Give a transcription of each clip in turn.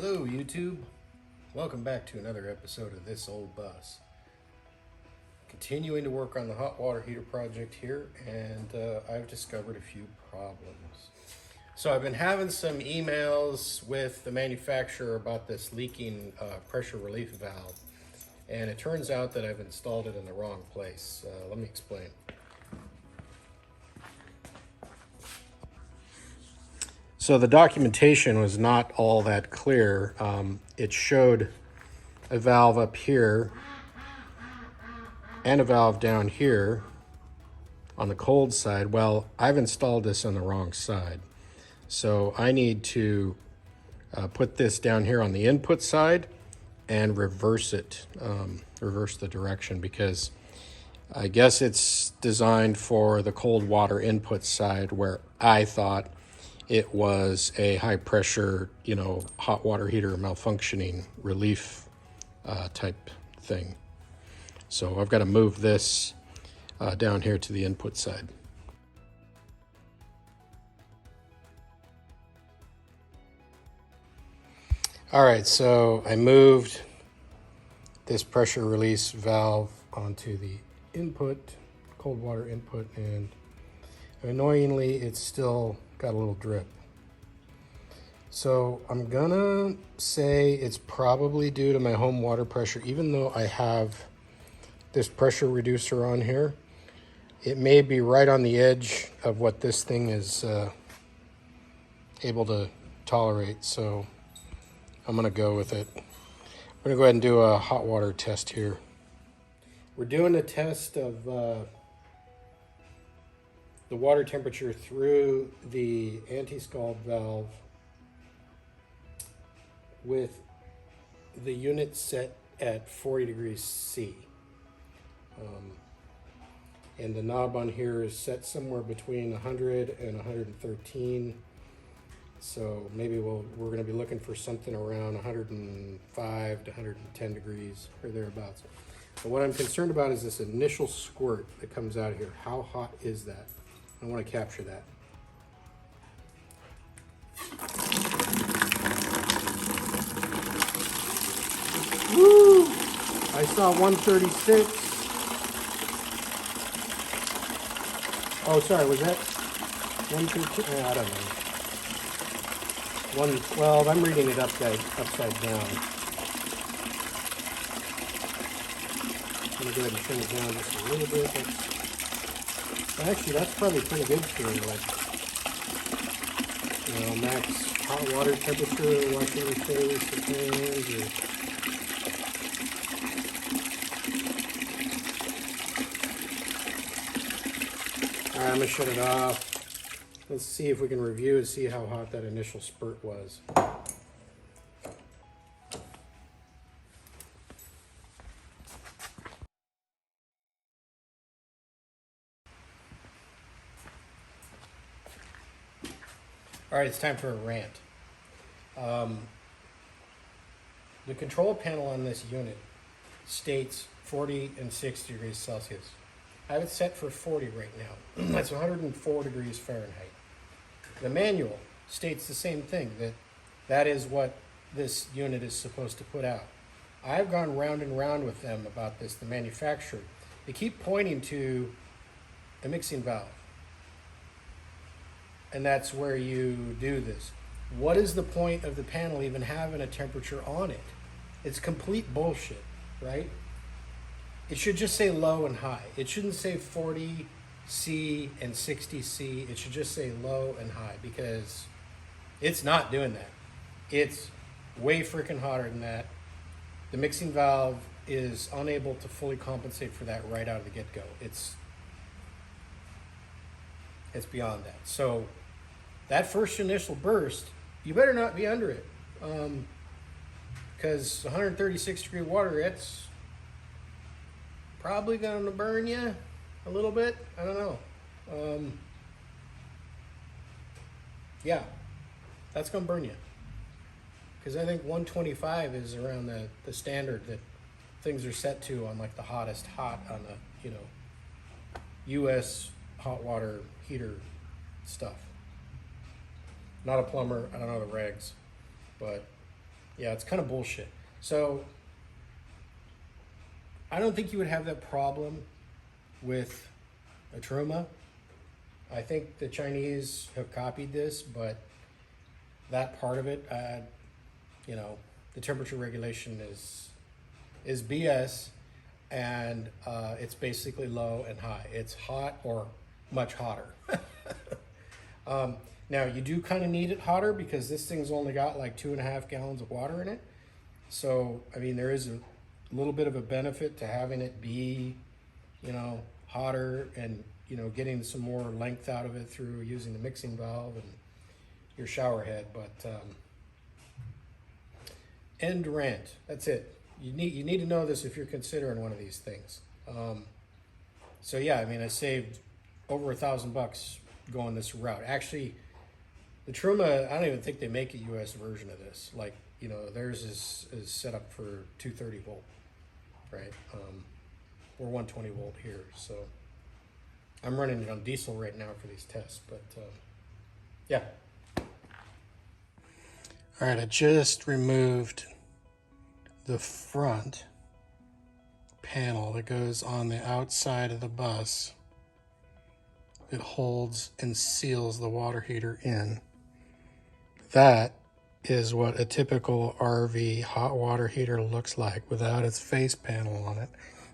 Hello YouTube, welcome back to another episode of This Old Bus. Continuing to work on the hot water heater project here, and I've discovered a few problems. So I've been having some emails with the manufacturer about this leaking pressure relief valve, and it turns out that I've installed it in the wrong place. Let me explain. So the documentation was not all that clear. It showed a valve up here and a valve down here on the cold side. Well, I've installed this on the wrong side. So I need to put this down here on the input side and reverse it, reverse the direction, because I guess it's designed for the cold water input side, where I thought it was a high pressure, hot water heater malfunctioning relief type thing. So I've got to move this down here to the input side. All right, so I moved this pressure release valve onto the input, cold water input, and annoyingly, it's still got a little drip. So I'm gonna say it's probably due to my home water pressure, even though I have this pressure reducer on here. It may be right on the edge of what this thing is able to tolerate, so I'm gonna go with it. I'm gonna go ahead and do a hot water test here. We're doing a test of the water temperature through the anti-scald valve with the unit set at 40 degrees C. And the knob on here is set somewhere between 100 and 113. So maybe we're going to be looking for something around 105 to 110 degrees or thereabouts. But what I'm concerned about is this initial squirt that comes out here. How hot is that? I want to capture that. Woo! I saw 136. Oh, sorry, was that 113? I don't know. 112. I'm reading it upside down. I'm going to go ahead and turn it down just a little bit. Actually, that's probably pretty good for max hot water temperature, washing your face, your hands, All right, I'm gonna shut it off. Let's see if we can review and see how hot that initial spurt was. All right, it's time for a rant. The control panel on this unit states 40 and 60 degrees Celsius. I have it set for 40 right now. That's 104 degrees Fahrenheit. The manual states the same thing, that is what this unit is supposed to put out. I've gone round and round with them about this, the manufacturer. They keep pointing to a mixing valve. And that's where you do this. What is the point of the panel even having a temperature on it? It's complete bullshit, right? It should just say low and high. It shouldn't say 40 C and 60 C. It should just say low and high, because it's not doing that. It's way freaking hotter than that. The mixing valve is unable to fully compensate for that right out of the get-go. It's beyond that. So that first initial burst, you better not be under it, because 136 degree water, it's probably going to burn you a little bit. I don't know. Yeah, that's going to burn you, because I think 125 is around the standard that things are set to on like the hottest hot on the U.S. hot water heater stuff. Not a plumber, I don't know the regs, but Yeah, it's kind of bullshit. So I don't think you would have that problem with a Truma. I think the Chinese have copied this, but that part of it, you know, the temperature regulation is BS, and it's basically low and high. It's hot or much hotter. Now you do kind of need it hotter because this thing's only got like 2.5 gallons of water in it. So I mean, there is a little bit of a benefit to having it be, you know, hotter, and you know, getting some more length out of it through using the mixing valve and your shower head. But end rant. That's it. You need to know this if you're considering one of these things. So yeah, I mean, I saved over $1,000 going this route. Actually, the Truma, I don't even think they make a US version of this. Like, you know, theirs is set up for 230 volt, right? Or 120 volt here. So I'm running it on diesel right now for these tests, but yeah. All right, I just removed the front panel that goes on the outside of the bus. It holds and seals the water heater in. That is what a typical RV hot water heater looks like without its face panel on it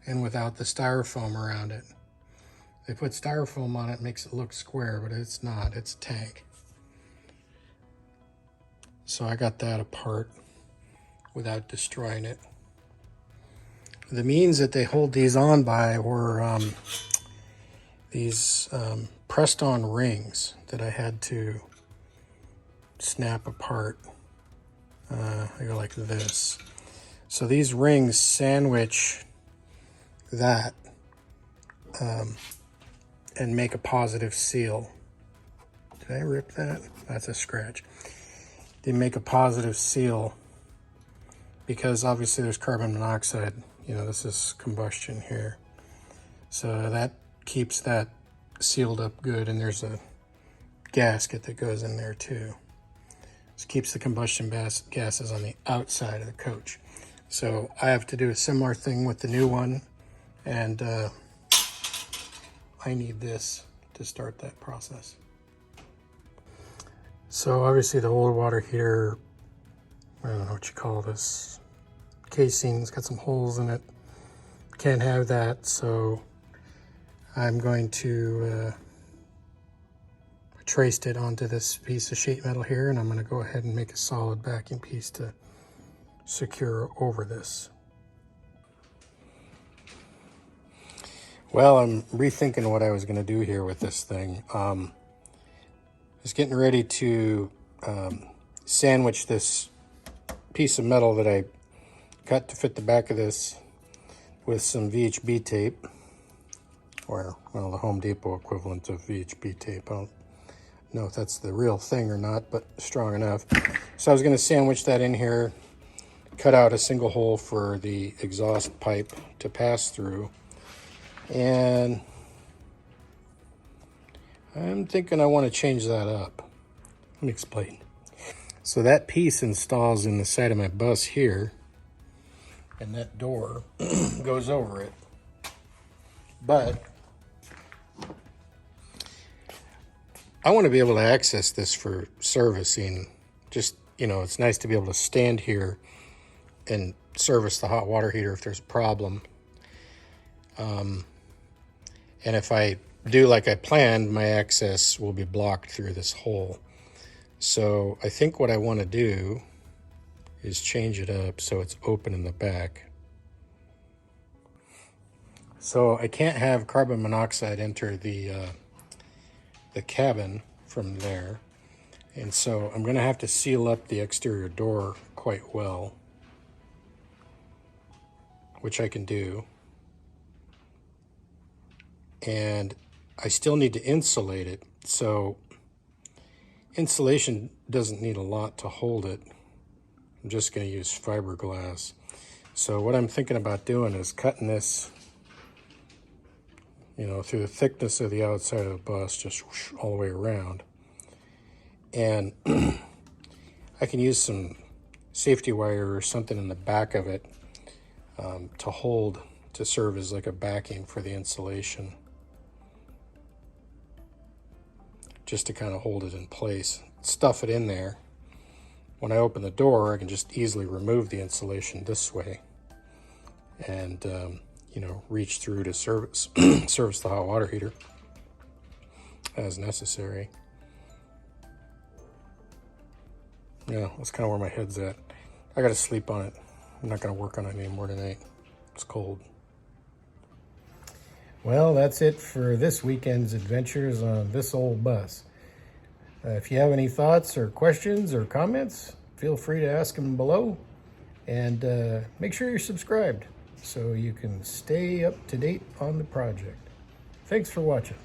and without the styrofoam around it. They put styrofoam on it, makes it look square, but it's not, it's a tank. So I got that apart without destroying it. The means that they hold these on by were these pressed on rings that I had to snap apart. They go like this. So these rings sandwich that and make a positive seal. Did I rip that? That's a scratch. They make a positive seal because obviously there's carbon monoxide. You know, this is combustion here. So that keeps that sealed up good, and there's a gasket that goes in there too. This keeps the combustion gases on the outside of the coach. So I have to do a similar thing with the new one, and I need this to start that process. So obviously the old water heater, I don't know what you call this, casing's got some holes in it. Can't have that, so I'm going to traced it onto this piece of sheet metal here, and I'm going to go ahead and make a solid backing piece to secure over this. Well, I'm rethinking what I was going to do here with this thing. Just getting ready to sandwich this piece of metal that I cut to fit the back of this with some VHB tape, or, well, the Home Depot equivalent of VHB tape. I don't know if that's the real thing or not, but strong enough. So I was going to sandwich that in here, cut out a single hole for the exhaust pipe to pass through, and I'm thinking I want to change that up. Let me explain. So that piece installs in the side of my bus here, and that door goes over it. But I want to be able to access this for servicing. Just, you know, it's nice to be able to stand here and service the hot water heater if there's a problem. And if I do like I planned, my access will be blocked through this hole. So I think what I want to do is change it up so it's open in the back. So I can't have carbon monoxide enter the cabin from there. And so I'm going to have to seal up the exterior door quite well, which I can do. And I still need to insulate it. So insulation doesn't need a lot to hold it. I'm just going to use fiberglass. So what I'm thinking about doing is cutting this, you know, through the thickness of the outside of the bus, just whoosh, all the way around. And I can use some safety wire or something in the back of it to serve as like a backing for the insulation, just to kind of hold it in place. Stuff it in there. When I open the door, I can just easily remove the insulation this way and reach through to service the hot water heater as necessary. Yeah, that's kind of where my head's at. I gotta sleep on it. I'm not gonna work on it anymore tonight. It's cold. Well, that's it for this weekend's adventures on this old bus. If you have any thoughts or questions or comments, feel free to ask them below. And make sure you're subscribed so you can stay up to date on the project. Thanks for watching.